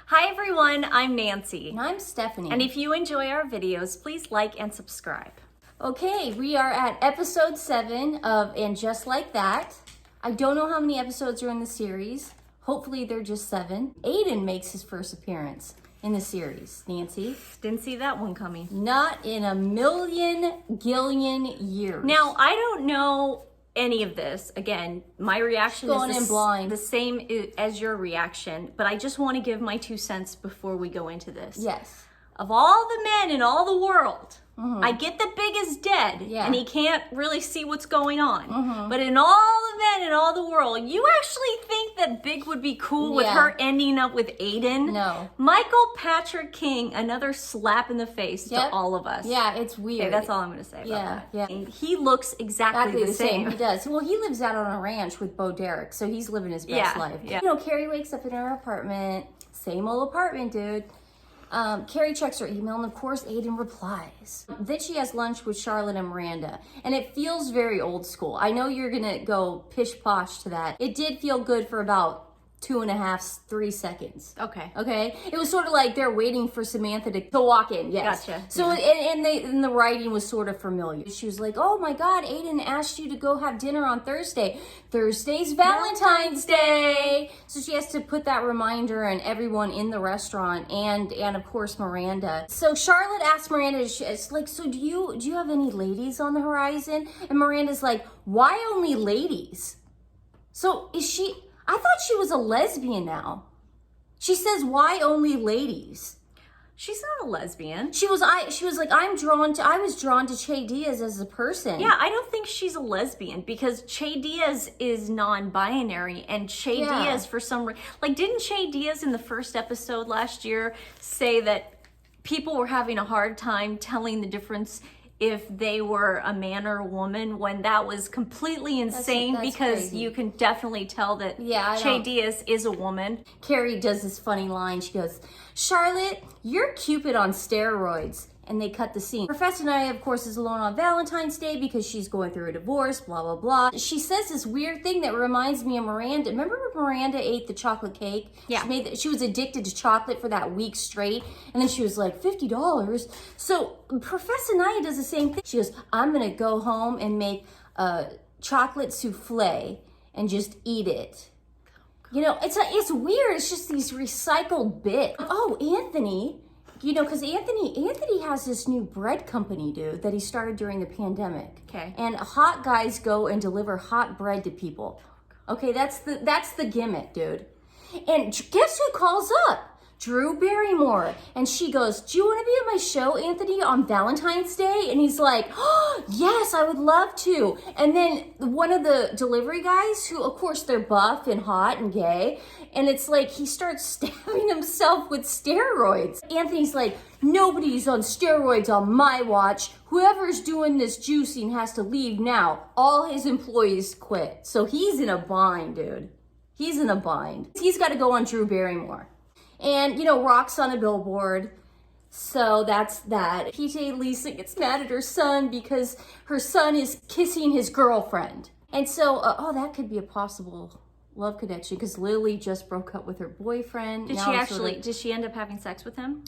Hi everyone, I'm Nancy. And I'm Stephanie. And if you enjoy our videos, please like and subscribe. Okay, we are at episode 7 of And Just Like That. I don't know how many episodes are in the series. Hopefully they're just 7. Aiden makes his first appearance in the series. Nancy? Didn't see that one coming. Not in a million gillion years. Now, I don't know any of this. Again, my reaction is the same as your reaction, but I just want to give my 2 cents before we go into this. Yes. Of all the men in all the world, I get that Big is dead and he can't really see what's going on. But in all the men in all the world, you actually think that Big would be cool with her ending up with Aiden? No. Michael Patrick King, another slap in the face to all of us. Yeah, it's weird. Okay, that's all I'm going to say about that. Yeah. And he looks exactly the same. He does. Well, he lives out on a ranch with Bo Derek, so he's living his best life. Yeah. You know, Carrie wakes up in her apartment. Same old apartment, dude. Carrie checks her email, and of course, Aiden replies. Then she has lunch with Charlotte and Miranda, and it feels very old school. I know you're gonna go pish-posh to that. It did feel good for about 2.5, 3 seconds. Okay? It was sort of like they're waiting for Samantha to walk in, yes. Gotcha. So, and the writing was sort of familiar. She was like, oh my God, Aiden asked you to go have dinner on Thursday. Thursday's Valentine's Day. So she has to put that reminder on everyone in the restaurant and of course Miranda. So Charlotte asked Miranda, it's like, so do you have any ladies on the horizon? And Miranda's like, why only ladies? So I thought she was a lesbian now. She says, why only ladies? She's not a lesbian. She was like, I was drawn to Che Diaz as a person. Yeah, I don't think she's a lesbian because Che Diaz is non-binary, and Che Diaz for some reason, like, didn't Che Diaz in the first episode last year say that people were having a hard time telling the difference if they were a man or a woman, when that was completely insane? That's because crazy. You can definitely tell that Che Diaz is a woman. Carrie does this funny line. She goes, Charlotte, you're Cupid on steroids. And they cut the scene. Professor Naya, of course, is alone on Valentine's Day because she's going through a divorce, blah, blah, blah. She says this weird thing that reminds me of Miranda. Remember when Miranda ate the chocolate cake? Yeah. She was addicted to chocolate for that week straight. And then she was like, $50. So Professor Naya does the same thing. She goes, I'm going to go home and make a chocolate souffle and just eat it. You know, it's weird. It's just these recycled bits. Oh, Anthony... You know, because Anthony has this new bread company, dude, that he started during the pandemic. Okay. And hot guys go and deliver hot bread to people. Okay, that's the gimmick, dude. And guess who calls up? Drew Barrymore. And she goes, do you want to be on my show, Anthony, on Valentine's Day? And he's like, oh, yes, I would love to. And then one of the delivery guys, who, of course, they're buff and hot and gay, and it's like he starts stabbing himself with steroids. Anthony's like, nobody's on steroids on my watch. Whoever's doing this juicing has to leave now. All his employees quit. So he's in a bind, dude. He's in a bind. He's got to go on Drew Barrymore. And, you know, Rock's on a billboard. So that's that. PJ Lisa gets mad at her son because her son is kissing his girlfriend. And so, that could be a possible love connection because Lily just broke up with her boyfriend. Did she end up having sex with him?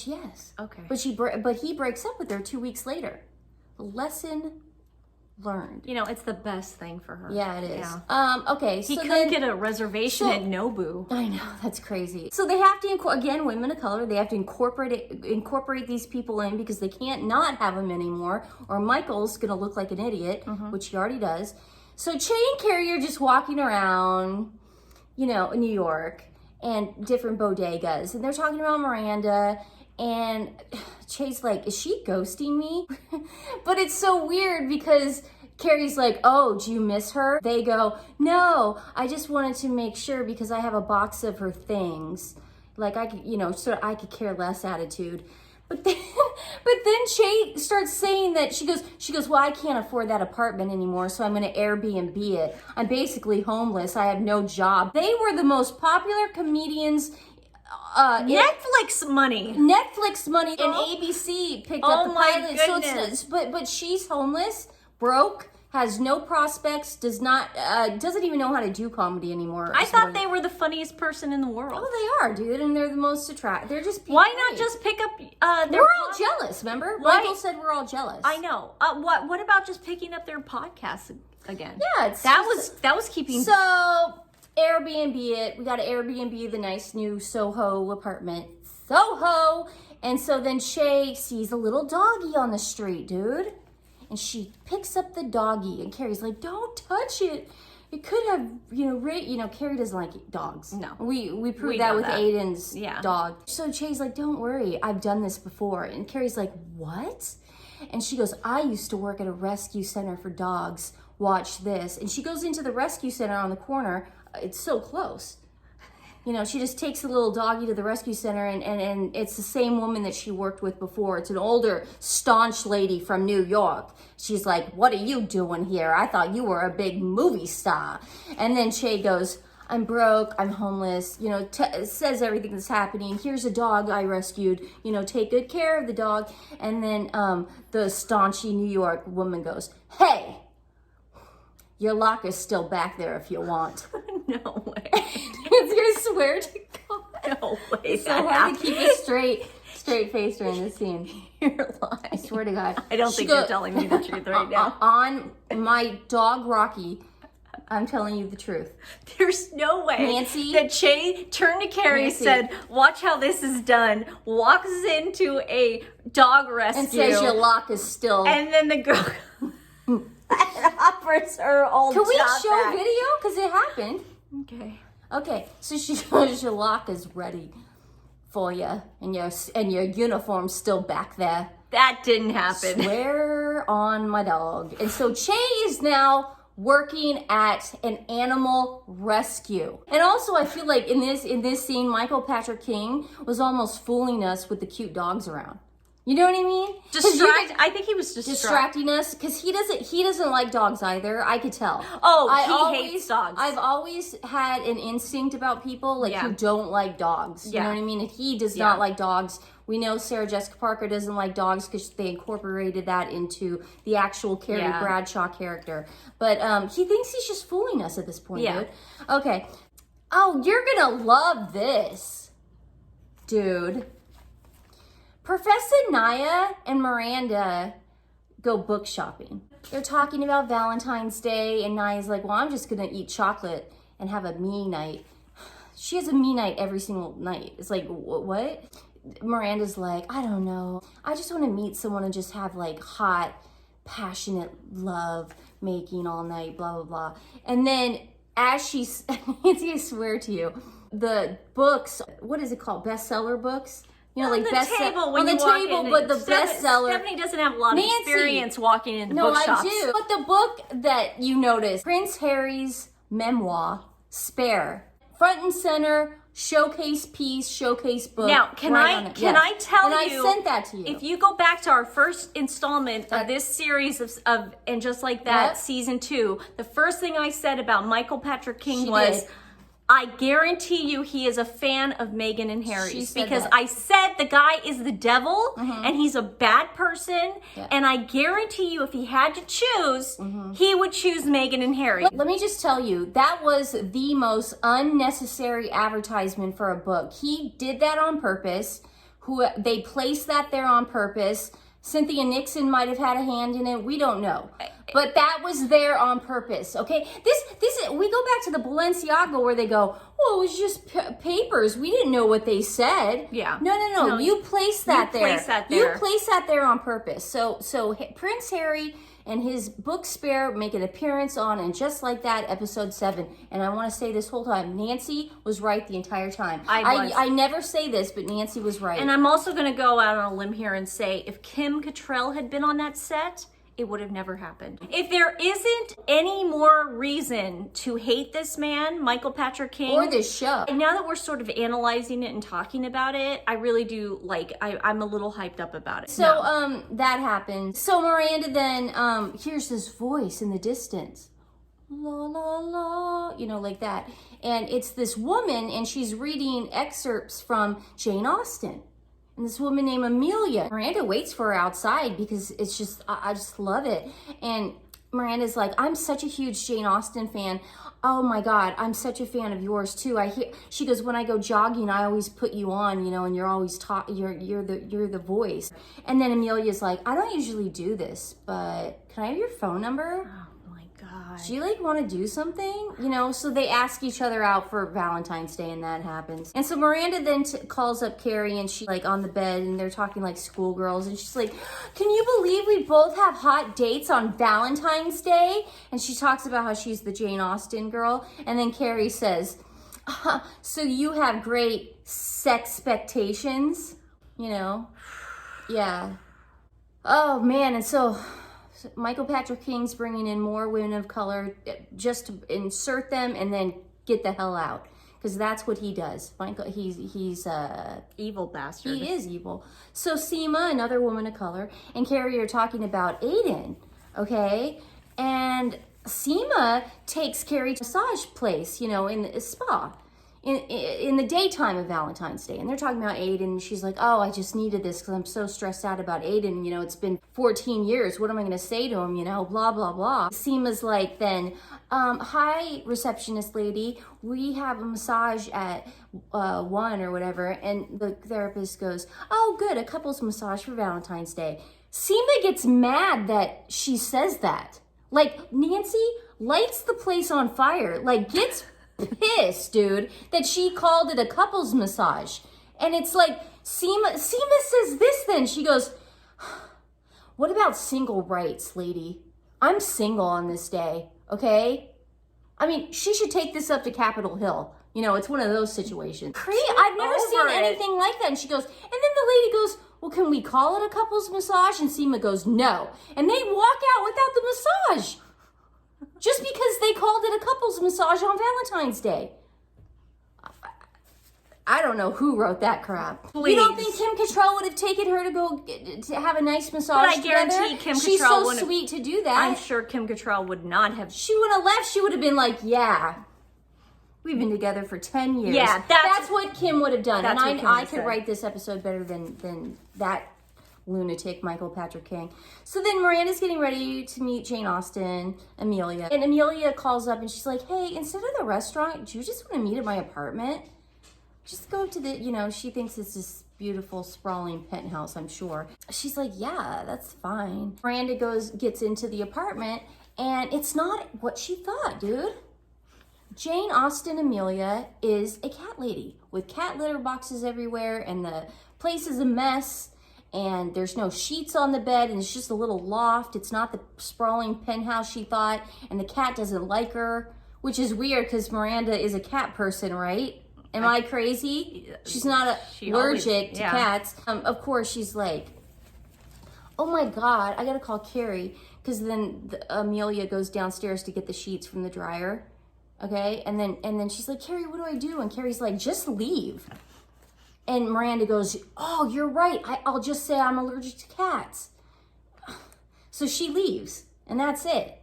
Yes. Okay. But he breaks up with her 2 weeks later. Lesson learned. You know, it's the best thing for her. Yeah, it is. Yeah. Okay. He couldn't get a reservation at Nobu. I know, that's crazy. So they have to, again, women of color, they have to incorporate these people in because they can't not have them anymore, or Michael's gonna look like an idiot, which he already does. So Che and Carrie are just walking around, you know, in New York and different bodegas, and they're talking about Miranda. And Che's like, is she ghosting me? But it's so weird because Carrie's like, oh, do you miss her? They go, no, I just wanted to make sure because I have a box of her things. Like I could, you know, sort of I could care less attitude. But then Che starts saying that she goes, well, I can't afford that apartment anymore, so I'm going to Airbnb it. I'm basically homeless. I have no job. They were the most popular comedians. Netflix money, and ABC picked up the pilot. Goodness. So but she's homeless, broke, has no prospects, doesn't even know how to do comedy anymore. I thought they were the funniest person in the world. Oh, they are, dude, and they're the most attractive. They're just Why not just pick up their We're all jealous, remember? Michael said we're all jealous. I know. What about just picking up their podcast again? Yeah, that was keeping. So Airbnb it. We got to Airbnb the nice new Soho apartment. Soho. And so then Shay sees a little doggy on the street, dude. And she picks up the doggy, and Carrie's like, "Don't touch it. It could have, Carrie doesn't like dogs. No. We proved that with Aiden's Yeah. dog. So Shay's like, "Don't worry, I've done this before." And Carrie's like, "What?" And she goes, "I used to work at a rescue center for dogs. Watch this." And she goes into the rescue center on the corner. It's so close. She just takes a little doggy to the rescue center, and it's the same woman that she worked with before. It's an older, staunch lady from New York. She's like, "What are you doing here? I thought you were a big movie star." And then Shay goes, "I'm broke, I'm homeless," says everything that's happening. "Here's a dog I rescued, take good care of the dog." And then the staunchy New York woman goes, "Hey, your locker's still back there if you want." No way. It's gonna swear to God. No way. It's so hard to keep a straight face during this scene. You're lying. I swear to God. I don't think you're telling me the truth right now. On my dog Rocky, I'm telling you the truth. There's no way Nancy, that Shay turned to Carrie, said, "Watch how this is done," walks into a dog rescue, and says your lock is still. And then the girl offers her old Can we job show back. video? Because it happened. Okay, so she goes, "Your lock is ready for you, and your uniform's still back there." That didn't happen. Swear on my dog. And so Shay is now working at an animal rescue. And also, I feel like in this scene, Michael Patrick King was almost fooling us with the cute dogs around. You know what I mean? I think he was distracting us because he doesn't like dogs either. I could tell. Oh, he hates dogs. I've always had an instinct about people who don't like dogs. You know what I mean? And he does not like dogs. We know Sarah Jessica Parker doesn't like dogs because they incorporated that into the actual Carrie Bradshaw character. But he thinks he's just fooling us at this point, dude. Okay. Oh, you're gonna love this, dude. Professor Naya and Miranda go book shopping. They're talking about Valentine's Day, and Naya's like, "Well, I'm just gonna eat chocolate and have a me night." She has a me night every single night. It's like, what? Miranda's like, "I don't know. I just want to meet someone and just have hot, passionate love making all night, blah, blah, blah." And then as she's, Nancy, I swear to you, the books, what is it called? Bestseller books? On the table, but the bestseller. Stephanie doesn't have a lot of experience walking into bookshops. No, I do. But the book that you noticed, Prince Harry's memoir, Spare, front and center, showcase piece, showcase book. Now, can I tell you? I sent that to you. If you go back to our first installment of this series of And Just Like That, season 2, the first thing I said about Michael Patrick King was, "I guarantee you he is a fan of Meghan and Harry's," because I said the guy is the devil and he's a bad person, and I guarantee you if he had to choose, he would choose Meghan and Harry. Let me just tell you, that was the most unnecessary advertisement for a book. He did that on purpose. They placed that there on purpose. Cynthia Nixon might have had a hand in it. We don't know. But that was there on purpose, okay? We go back to the Balenciaga where they go, "Well, it was just papers. We didn't know what they said." Yeah. No. You placed that there. You placed that there on purpose. So Prince Harry and his book Spare make an appearance on And Just Like That, episode 7. And I want to say this whole time, Nancy was right the entire time. I never say this, but Nancy was right. And I'm also going to go out on a limb here and say, if Kim Cattrall had been on that set, it would have never happened. If there isn't any more reason to hate this man, Michael Patrick King, or this show, and now that we're sort of analyzing it and talking about it, I really do I'm a little hyped up about it. So that happened. So Miranda then hears this voice in the distance, la la la, like that, and it's this woman, and she's reading excerpts from Jane Austen. And this woman named Amelia. Miranda waits for her outside because it's just, I just love it. And Miranda's like, I'm such a huge Jane Austen fan. Oh my God, I'm such a fan of yours too. She goes, when I go jogging, I always put you on, you know, and you're always you're the voice. And then Amelia's like, I don't usually do this, but can I have your phone number? Oh my God. Do you like want to do something? You know, so they ask each other out for Valentine's Day and that happens. And so Miranda then calls up Carrie and she's like on the bed and they're talking like schoolgirls and she's like, can you believe we both have hot dates on Valentine's Day? And she talks about how she's the Jane Austen girl. And then Carrie says, so you have great sex expectations, you know? Yeah. Oh man, and so Michael Patrick King's bringing in more women of color just to insert them and then get the hell out, because that's what he does. Michael, he's evil bastard. He is evil. So Seema, another woman of color, and Carrie are talking about Aiden, okay? And Seema takes Carrie to a massage place, you know, in a spa. In the daytime of Valentine's Day. And they're talking about Aiden. And she's like, oh, I just needed this because I'm so stressed out about Aiden. You know, it's been 14 years. What am I going to say to him? You know, blah, blah, blah. Seema's like, then, hi, receptionist lady. We have a massage at 1 or whatever. And the therapist goes, oh, good. A couple's massage for Valentine's Day. Seema gets mad that she says that. Like, Nancy lights the place on fire. Like, gets pissed, dude, that she called it a couples massage. And it's like, Seema says this then. She goes, what about single rights, lady? I'm single on this day, okay? I mean, she should take this up to Capitol Hill. You know, it's one of those situations. I've never seen anything like that. And she goes, and then the lady goes, well, can we call it a couples massage? And Seema goes, no. And they walk out without the massage. Just because they called it a couples massage on Valentine's Day. I don't know who wrote that crap. Please. You don't think Kim Cattrall would have taken her to go to have a nice massage together? But I guarantee Kim Cattrall She's so sweet to do that. I'm sure Kim Cattrall would not have. She would have left. She would have been like, yeah, we've been together for 10 years. Yeah, that's what Kim would have done. And I could said. write this episode better than that lunatic Michael Patrick King. So then Miranda's getting ready to meet Jane Austen, Amelia. And Amelia calls up and she's like, hey, instead of the restaurant, do you just want to meet at my apartment? Just go to the, you know, she thinks it's this beautiful sprawling penthouse, I'm sure. She's like, yeah, that's fine. Miranda gets into the apartment and it's not what she thought, dude. Jane Austen Amelia is a cat lady with cat litter boxes everywhere and the place is a mess. And there's no sheets on the bed, and it's just a little loft. It's not the sprawling penthouse she thought, and the cat doesn't like her, which is weird because Miranda is a cat person, right? Am I crazy? She's not allergic to cats. Of course, she's like, oh my God, I gotta call Carrie, because then Amelia goes downstairs to get the sheets from the dryer, okay? And then she's like, Carrie, what do I do? And Carrie's like, just leave. And Miranda goes, oh, you're right. I'll just say I'm allergic to cats. So she leaves, and that's it.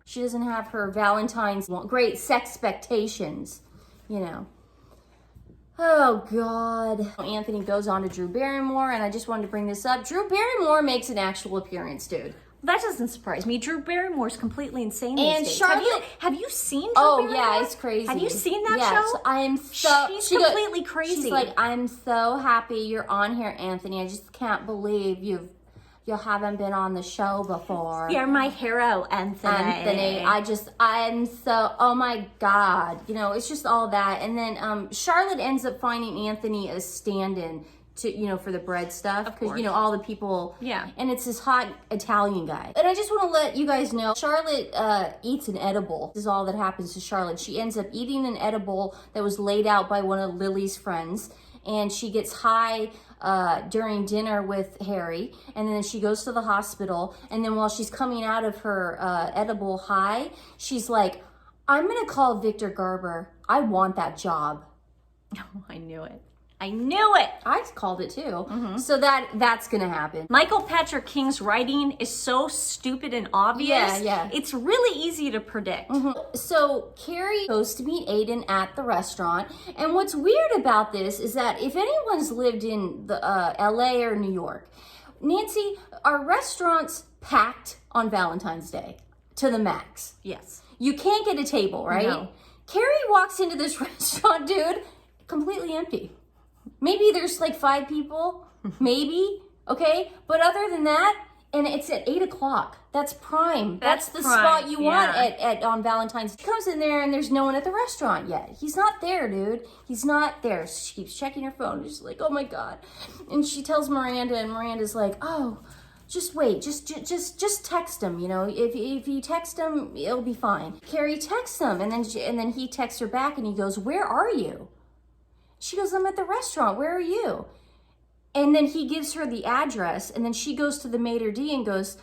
She doesn't have her Valentine's great sex expectations, you know. Oh, God. Anthony goes on to Drew Barrymore, and I just wanted to bring this up. Drew Barrymore makes an actual appearance, dude. That doesn't surprise me. Drew Barrymore's completely insane these And days. Charlotte, have you seen Drew Barrymore? Barrymore? Yeah, it's crazy. Have you seen that yes, show? I'm so... She's completely crazy. She's like, I'm so happy you're on here, Anthony. I just can't believe you haven't been on the show before. You're my hero, Anthony. I'm so, oh my God. You know, it's just all that. And then Charlotte ends up finding Anthony a stand-in to, you know, for the bread stuff, because, you know, all the people, and it's this hot Italian guy. And I just want to let you guys know, Charlotte eats an edible. This is all that happens to Charlotte. She ends up eating an edible that was laid out by one of Lily's friends, and she gets high during dinner with Harry, and then she goes to the hospital, and then while she's coming out of her edible high, she's like, I'm gonna call Victor Garber. I want that job. Oh, I knew it. I knew it. I called it too. So that's gonna happen. Michael Patrick King's writing is so stupid and obvious. Yeah. It's really easy to predict. So Carrie goes to meet Aiden at the restaurant. And what's weird about this is that if anyone's lived in the LA or New York, Nancy, are restaurants packed on Valentine's Day? to the max. Yes. You can't get a table, right? No. Carrie walks into this restaurant, dude, completely empty. Maybe there's like 5 people, maybe, okay? But other than that, and it's at 8 o'clock. That's prime. That's the prime, spot you want at on Valentine's. He comes in there and there's no one at the restaurant yet. He's not there, dude. He's not there. She keeps checking her phone. She's like, oh my God. And she tells Miranda, and Miranda's like, oh, just wait. Just text him, you know. If you text him, it'll be fine. Carrie texts him, and then he texts her back, and he goes, where are you? She goes, I'm at the restaurant. Where are you? And then he gives her the address, and then she goes to the maitre d' and goes,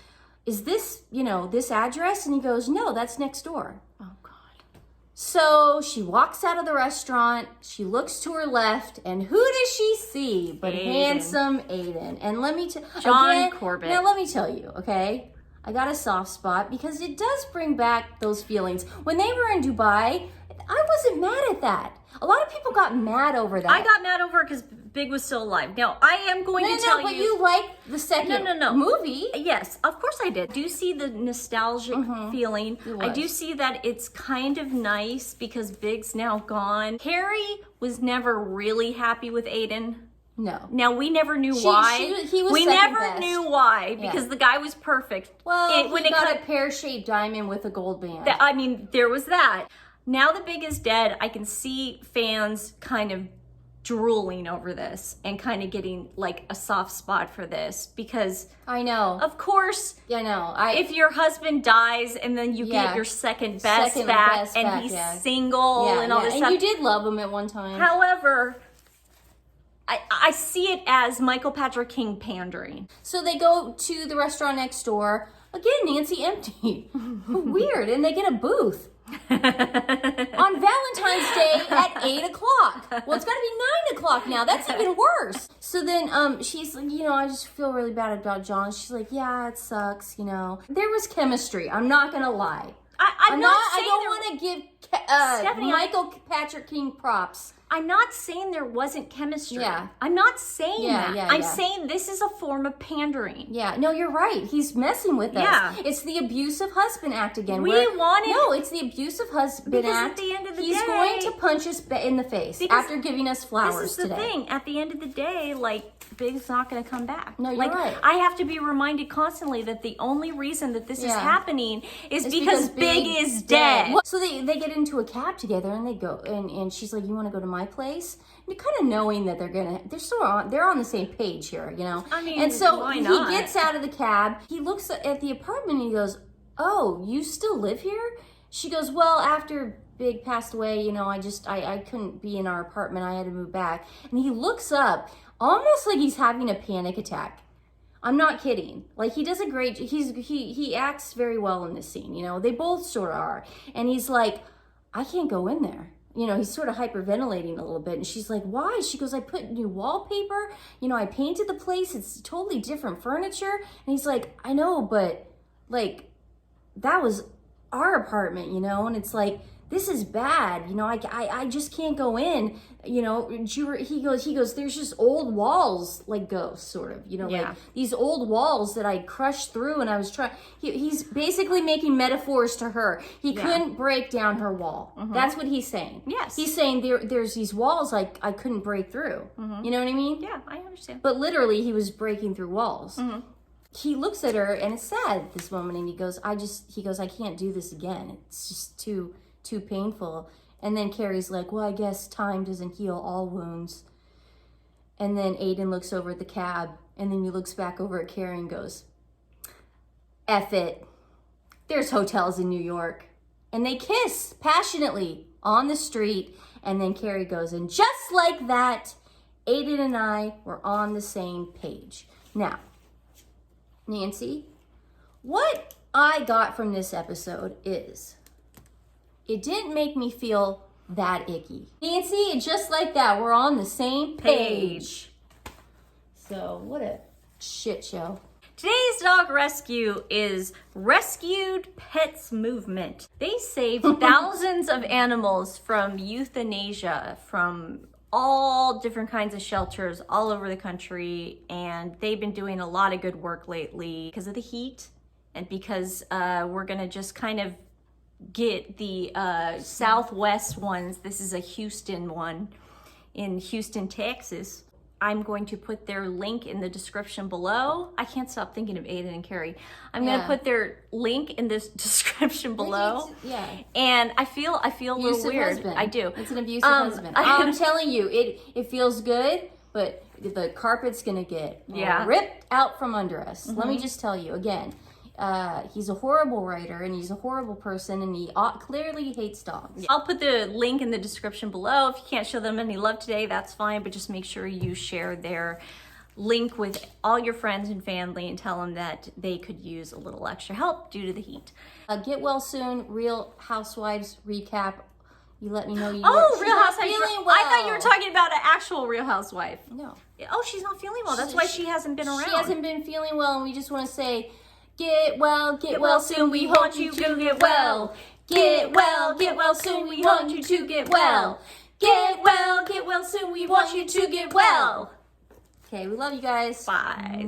is this, you know, this address? And he goes, no, that's next door. Oh, God. So she walks out of the restaurant, she looks to her left, and who does she see but handsome Aiden? And let me tell John Corbett. Now let me tell you, okay? I got a soft spot because it does bring back those feelings. When they were in Dubai, I wasn't mad at that. A lot of people got mad over that. I got mad over it because Big was still alive. Now, I am going to tell you... but you like the second movie. Yes, of course I did. I do see the nostalgic feeling. I do see that it's kind of nice because Big's now gone. Carrie was never really happy with Aiden. No. Now, we never knew why. He was we second never best. knew why because the guy was perfect. Well, he got a pear-shaped diamond with a gold band. I mean, there was that. Now that Big is dead, I can see fans kind of drooling over this and kind of getting like a soft spot for this because I know. Of course, I know. If your husband dies and then you get your second best back and he's single and all this stuff. And you did love him at one time. However, I see it as Michael Patrick King pandering. So they go to the restaurant next door. Again, Nancy empty. Weird. And they get a booth. On Valentine's Day at 8 o'clock. Well, it's got to be 9 o'clock now. That's even worse. So then she's like, you know, I just feel really bad about John. She's like, yeah, it sucks, you know. There was chemistry. I'm not going to lie. I don't want to give Michael Patrick King props. I'm not saying there wasn't chemistry. Yeah. I'm not saying that. Yeah, I'm saying this is a form of pandering. Yeah. No, you're right. He's messing with us. Yeah. It's the abusive husband act again. No, it's the abusive husband act. At the end of the day, he's going to punch us in the face after giving us flowers today. This is the thing. At the end of the day, like, Big's not going to come back. No, you're right. I have to be reminded constantly that the only reason that this is happening is because Big is dead. So they get into a cab together and they go and she's like, you want to go to my place? And you're kind of knowing that they're on the same page here, you know. I mean, and so why not? He gets out of the cab. He looks at the apartment and he goes, "Oh, you still live here?" She goes, "Well, after Big passed away, you know, I couldn't be in our apartment. I had to move back." And he looks up, almost like he's having a panic attack. I'm not kidding. Like, he does a great, he acts very well in this scene, you know. They both sort of are. And he's like, I can't go in there. You know, he's sort of hyperventilating a little bit. And she's like, why? She goes, I put new wallpaper. You know, I painted the place. It's totally different furniture. And he's like, I know, but, like, that was our apartment, you know? And it's like, this is bad. You know, I just can't go in. You know, he goes, there's just old walls, like ghosts, sort of. You know, like these old walls that I crushed through, and I was trying. He's basically making metaphors to her. He couldn't break down her wall. That's what he's saying. Yes. He's saying there's these walls I couldn't break through. You know what I mean? Yeah, I understand. But literally, he was breaking through walls. He looks at her, and it's sad at this moment, and he goes, I can't do this again. It's just too painful. And then Carrie's like, well, I guess time doesn't heal all wounds. And then Aiden looks over at the cab, and then he looks back over at Carrie and goes, F it. There's hotels in New York. And they kiss passionately on the street. And then Carrie goes, and just like that, Aiden and I were on the same page. Now, Nancy, what I got from this episode is, it didn't make me feel that icky. Nancy, just like that, we're on the same page. So, what a shit show. Today's dog rescue is Rescued Pets Movement. They save thousands of animals from euthanasia, from all different kinds of shelters all over the country, and they've been doing a lot of good work lately because of the heat and because we're gonna just kind of get the Southwest ones. This is a Houston one in Houston, Texas. I'm going to put their link in the description below. I can't stop thinking of Aiden and Carrie. I'm gonna put their link in this description below. And I feel a little weird. Husband. I do. It's an abusive husband. I'm telling you, it feels good, but the carpet's gonna get ripped out from under us. Let me just tell you again. He's a horrible writer, and he's a horrible person, and he clearly hates dogs. I'll put the link in the description below. If you can't show them any love today, that's fine, but just make sure you share their link with all your friends and family and tell them that they could use a little extra help due to the heat. Get well soon. Real Housewives recap. You let me know you. Real Housewives. Feeling well. I thought you were talking about an actual Real Housewife. No. Oh, she's not feeling well. That's why she hasn't been around. She hasn't been feeling well, and we just want to say, get well soon. We want you to get well. Get well soon. We want you to get well. Get well soon. We want you to get well. Okay, we love you guys. Bye.